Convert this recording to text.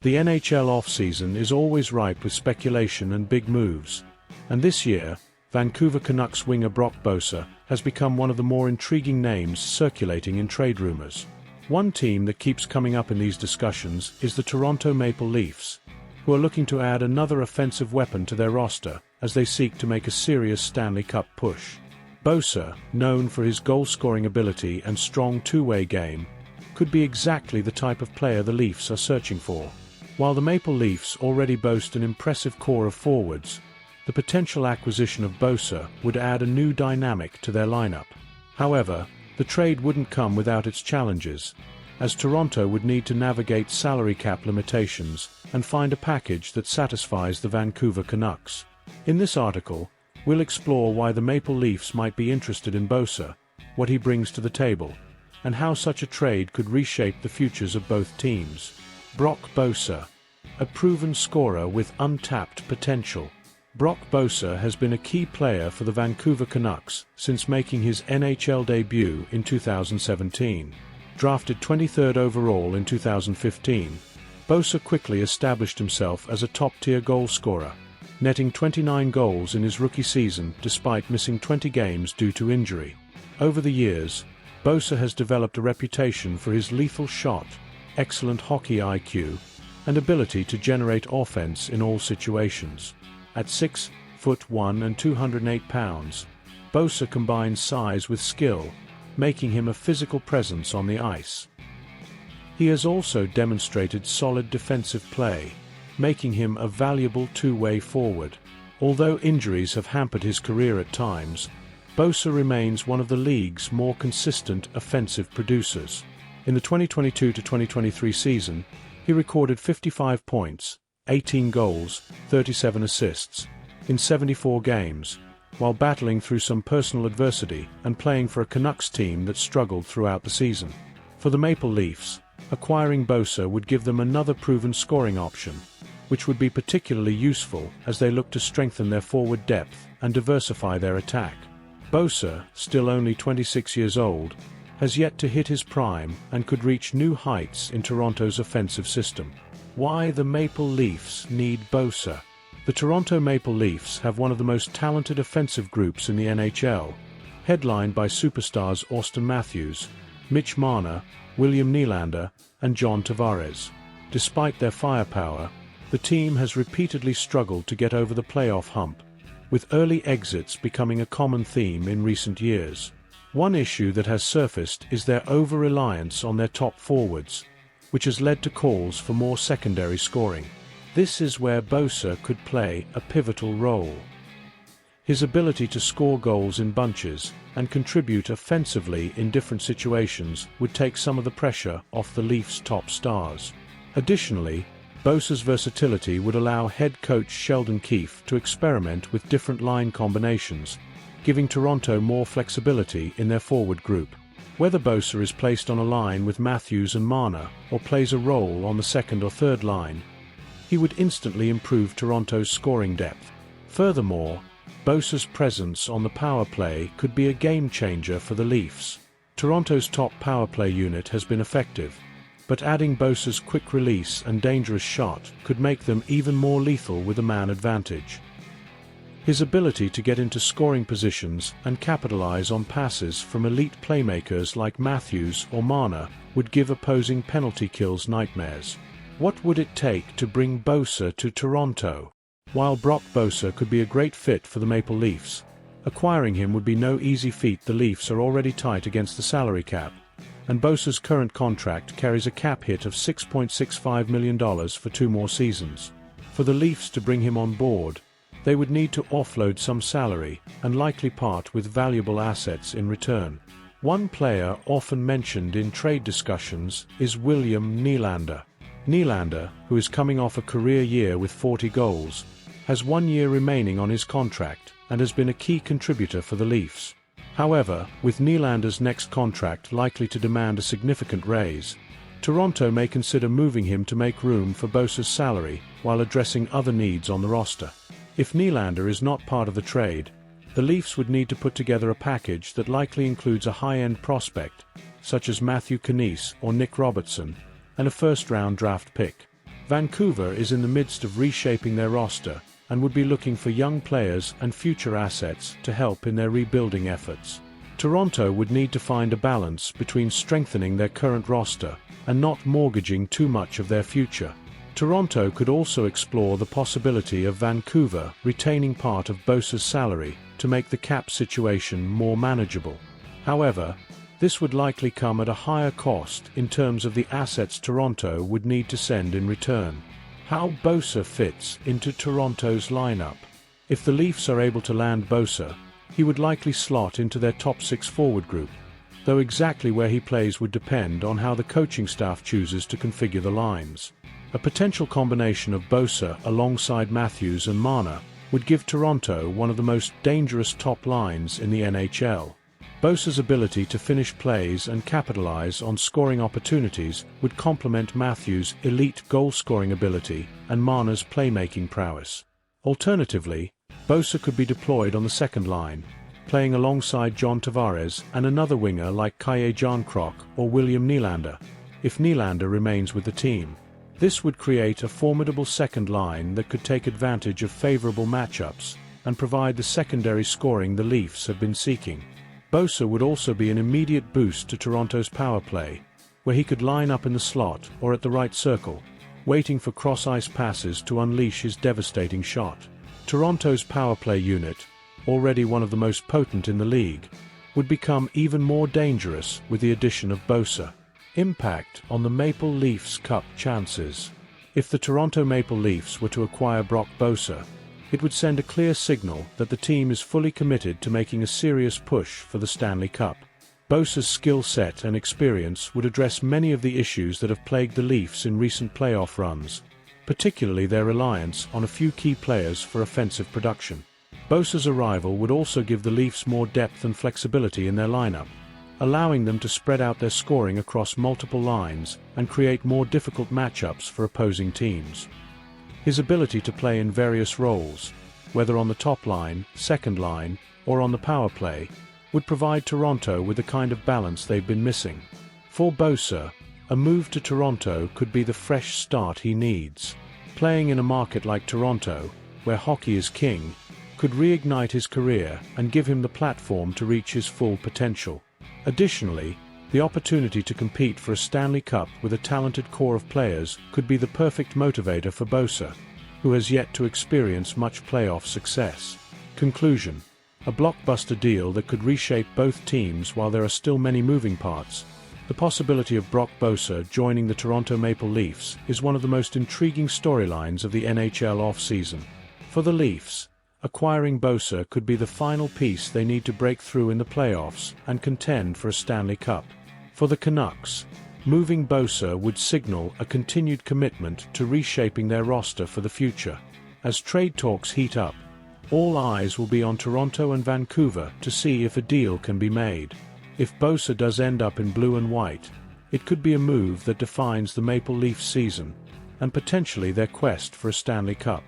The NHL offseason is always ripe with speculation and big moves, and this year, Vancouver Canucks winger Brock Boeser has become one of the more intriguing names circulating in trade rumors. One team that keeps coming up in these discussions is the Toronto Maple Leafs, who are looking to add another offensive weapon to their roster as they seek to make a serious Stanley Cup push. Boeser, known for his goal-scoring ability and strong two-way game, could be exactly the type of player the Leafs are searching for. While the Maple Leafs already boast an impressive core of forwards, the potential acquisition of Boeser would add a new dynamic to their lineup. However, the trade wouldn't come without its challenges, as Toronto would need to navigate salary cap limitations and find a package that satisfies the Vancouver Canucks. In this article, we'll explore why the Maple Leafs might be interested in Boeser, what he brings to the table, and how such a trade could reshape the futures of both teams. Brock Boeser, a proven scorer with untapped potential. Brock Boeser has been a key player for the Vancouver Canucks since making his NHL debut in 2017. Drafted 23rd overall in 2015, Boeser quickly established himself as a top-tier goal scorer, netting 29 goals in his rookie season despite missing 20 games due to injury. Over the years, Boeser has developed a reputation for his lethal shot, excellent hockey IQ, and ability to generate offense in all situations. At 6'1" and 208 pounds, Boeser combines size with skill, making him a physical presence on the ice. He has also demonstrated solid defensive play, making him a valuable two-way forward. Although injuries have hampered his career at times, Boeser remains one of the league's more consistent offensive producers. In the 2022-2023 season, he recorded 55 points, 18 goals, 37 assists, in 74 games, while battling through some personal adversity and playing for a Canucks team that struggled throughout the season. For the Maple Leafs, acquiring Boeser would give them another proven scoring option, which would be particularly useful as they look to strengthen their forward depth and diversify their attack. Boeser, still only 26 years old, has yet to hit his prime and could reach new heights in Toronto's offensive system. Why the Maple Leafs need Boeser? The Toronto Maple Leafs have one of the most talented offensive groups in the NHL, headlined by superstars Auston Matthews, Mitch Marner, William Nylander, and John Tavares. Despite their firepower, the team has repeatedly struggled to get over the playoff hump, with early exits becoming a common theme in recent years. One issue that has surfaced is their over-reliance on their top forwards, which has led to calls for more secondary scoring. This is where Boeser could play a pivotal role. His ability to score goals in bunches and contribute offensively in different situations would take some of the pressure off the Leafs' top stars. Additionally, Boeser's versatility would allow head coach Sheldon Keefe to experiment with different line combinations, giving Toronto more flexibility in their forward group. Whether Boeser is placed on a line with Matthews and Marner or plays a role on the second or third line, he would instantly improve Toronto's scoring depth. Furthermore, Boeser's presence on the power play could be a game-changer for the Leafs. Toronto's top power play unit has been effective, but adding Boeser's quick release and dangerous shot could make them even more lethal with a man advantage. His ability to get into scoring positions and capitalize on passes from elite playmakers like Matthews or Marner would give opposing penalty kills nightmares. What would it take to bring Boeser to Toronto? While Brock Boeser could be a great fit for the Maple Leafs, acquiring him would be no easy feat. The Leafs are already tight against the salary cap, and Boeser's current contract carries a cap hit of $6.65 million for 2 more seasons. For the Leafs to bring him on board, they would need to offload some salary and likely part with valuable assets in return. One player often mentioned in trade discussions is William Nylander. Nylander, who is coming off a career year with 40 goals, has 1 year remaining on his contract and has been a key contributor for the Leafs. However, with Nylander's next contract likely to demand a significant raise, Toronto may consider moving him to make room for Boeser's salary while addressing other needs on the roster. If Nylander is not part of the trade, the Leafs would need to put together a package that likely includes a high-end prospect, such as Matthew Knies or Nick Robertson, and a first-round draft pick. Vancouver is in the midst of reshaping their roster and would be looking for young players and future assets to help in their rebuilding efforts. Toronto would need to find a balance between strengthening their current roster and not mortgaging too much of their future. Toronto could also explore the possibility of Vancouver retaining part of Bosa's salary to make the cap situation more manageable. However, this would likely come at a higher cost in terms of the assets Toronto would need to send in return. How Bosa fits into Toronto's lineup. If the Leafs are able to land Bosa, he would likely slot into their top 6 forward group, though exactly where he plays would depend on how the coaching staff chooses to configure the lines. A potential combination of Bosa alongside Matthews and Marner would give Toronto one of the most dangerous top lines in the NHL. Bosa's ability to finish plays and capitalize on scoring opportunities would complement Matthews' elite goal-scoring ability and Marner's playmaking prowess. Alternatively, Bosa could be deployed on the second line, playing alongside John Tavares and another winger like Kaye Jarnkrok or William Nylander, if Nylander remains with the team. This would create a formidable second line that could take advantage of favorable matchups and provide the secondary scoring the Leafs have been seeking. Bosa would also be an immediate boost to Toronto's power play, where he could line up in the slot or at the right circle, waiting for cross-ice passes to unleash his devastating shot. Toronto's power play unit, already one of the most potent in the league, would become even more dangerous with the addition of Bosa. Impact on the Maple Leafs Cup chances. If the Toronto Maple Leafs were to acquire Brock Bosa, it would send a clear signal that the team is fully committed to making a serious push for the Stanley Cup. Bosa's skill set and experience would address many of the issues that have plagued the Leafs in recent playoff runs, particularly their reliance on a few key players for offensive production. Bosa's arrival would also give the Leafs more depth and flexibility in their lineup, allowing them to spread out their scoring across multiple lines and create more difficult matchups for opposing teams. His ability to play in various roles, whether on the top line, second line, or on the power play, would provide Toronto with the kind of balance they've been missing. For Bosa, a move to Toronto could be the fresh start he needs. Playing in a market like Toronto, where hockey is king, could reignite his career and give him the platform to reach his full potential. Additionally, the opportunity to compete for a Stanley Cup with a talented core of players could be the perfect motivator for Bosa, who has yet to experience much playoff success. Conclusion: a blockbuster deal that could reshape both teams while there are still many moving parts. The possibility of Brock Bosa joining the Toronto Maple Leafs is one of the most intriguing storylines of the NHL offseason. For the Leafs, acquiring Bosa could be the final piece they need to break through in the playoffs and contend for a Stanley Cup. For the Canucks, moving Bosa would signal a continued commitment to reshaping their roster for the future. As trade talks heat up, all eyes will be on Toronto and Vancouver to see if a deal can be made. If Bosa does end up in blue and white, it could be a move that defines the Maple Leafs season and potentially their quest for a Stanley Cup.